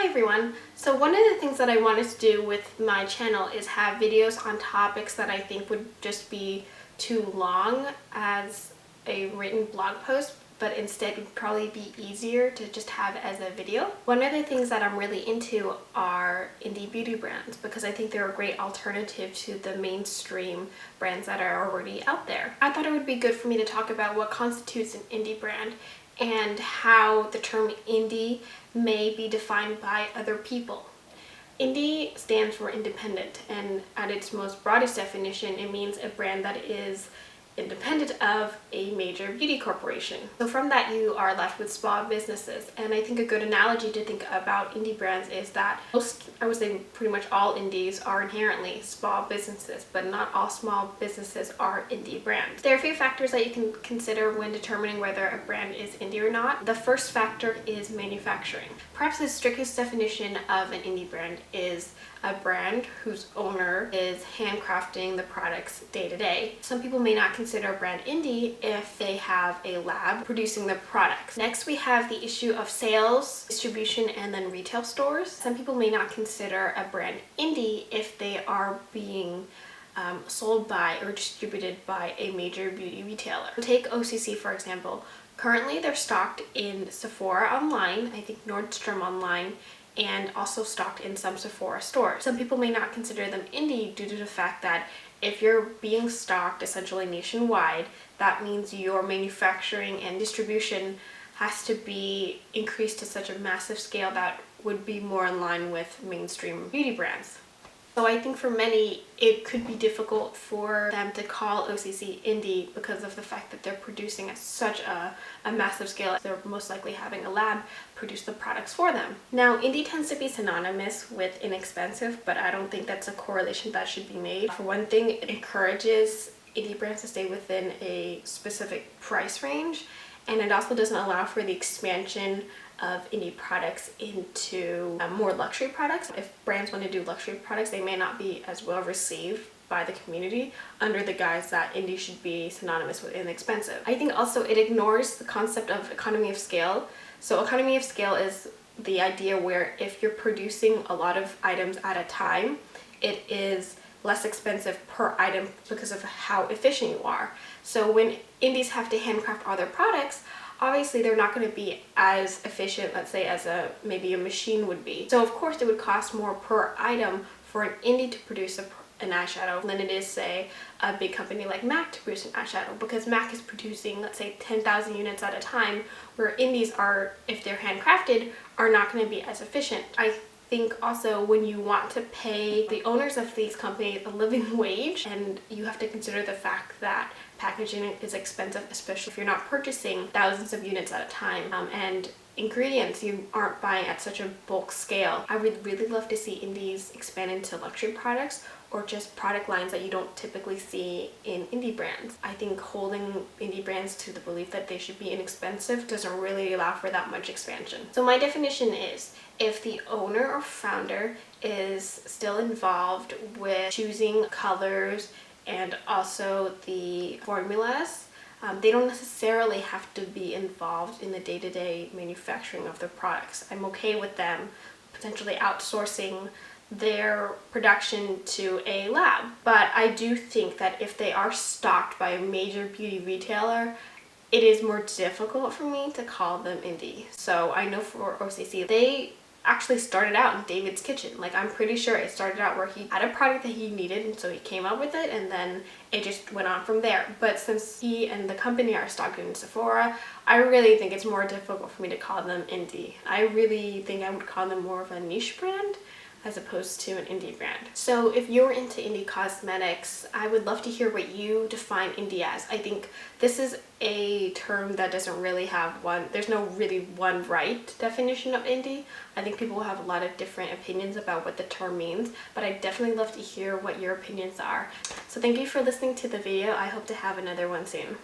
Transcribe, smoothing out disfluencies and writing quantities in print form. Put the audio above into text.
Hi everyone! So one of the things that I wanted to do with my channel is have videos on topics that I think would just be too long as a written blog post, but instead would probably be easier to just have as a video. One of the things that I'm really into are indie beauty brands because I think they're a great alternative to the mainstream brands that are already out there. I thought it would be good for me to talk about what constitutes an indie brand and how the term indie may be defined by other people. Indie stands for independent, and at its most broadest definition, it means a brand that is independent of a major beauty corporation. So from that, you are left with small businesses, and I think a good analogy to think about indie brands is that most, I would say pretty much all indies are inherently small businesses, but not all small businesses are indie brands. There are a few factors that you can consider when determining whether a brand is indie or not. The first factor is manufacturing. Perhaps the strictest definition of an indie brand is a brand whose owner is handcrafting the products day to day. Some people may not consider a brand indie if they have a lab producing the products. Next, we have the issue of sales, distribution, and then retail stores. Some people may not consider a brand indie if they are being sold by or distributed by a major beauty retailer. Take OCC for example. Currently they're stocked in Sephora online, I think Nordstrom online, and also stocked in some Sephora stores. Some people may not consider them indie due to the fact that if you're being stocked essentially nationwide, that means your manufacturing and distribution has to be increased to such a massive scale that would be more in line with mainstream beauty brands. So I think for many, it could be difficult for them to call OCC indie because of the fact that they're producing at such a massive scale. They're most likely having a lab produce the products for them. Now, indie tends to be synonymous with inexpensive, but I don't think that's a correlation that should be made. For one thing, it encourages indie brands to stay within a specific price range, and it also doesn't allow for the expansion of indie products into more luxury products. If brands want to do luxury products, they may not be as well received by the community under the guise that indie should be synonymous with inexpensive. I think also it ignores the concept of economy of scale. So economy of scale is the idea where if you're producing a lot of items at a time, it is less expensive per item because of how efficient you are. So when indies have to handcraft all their products, obviously they're not going to be as efficient, let's say, as maybe a machine would be. So of course it would cost more per item for an indie to produce an eyeshadow than it is, say, a big company like MAC to produce an eyeshadow, because MAC is producing, let's say, 10,000 units at a time, where indies are, if they're handcrafted, are not going to be as efficient. I think also when you want to pay the owners of these companies a living wage, and you have to consider the fact that packaging is expensive, especially if you're not purchasing thousands of units at a time, and ingredients you aren't buying at such a bulk scale. I would really love to see indies expand into luxury products or just product lines that you don't typically see in indie brands. I think holding indie brands to the belief that they should be inexpensive doesn't really allow for that much expansion. So my definition is, if the owner or founder is still involved with choosing colors and also the formulas, they don't necessarily have to be involved in the day-to-day manufacturing of their products. I'm okay with them potentially outsourcing their production to a lab. But I do think that if they are stocked by a major beauty retailer, it is more difficult for me to call them indie. So I know for OCC, they actually started out in David's kitchen. Like, I'm pretty sure it started out where he had a product that he needed, and so he came up with it, and then it just went on from there. But since he and the company are stocked in Sephora, I really think it's more difficult for me to call them indie. I really think I would call them more of a niche brand as opposed to an indie brand. So if you're into indie cosmetics, I would love to hear what you define indie as. I think this is a term that doesn't really have one, there's no really one right definition of indie. I think people will have a lot of different opinions about what the term means, but I'd definitely love to hear what your opinions are. So thank you for listening to the video. I hope to have another one soon.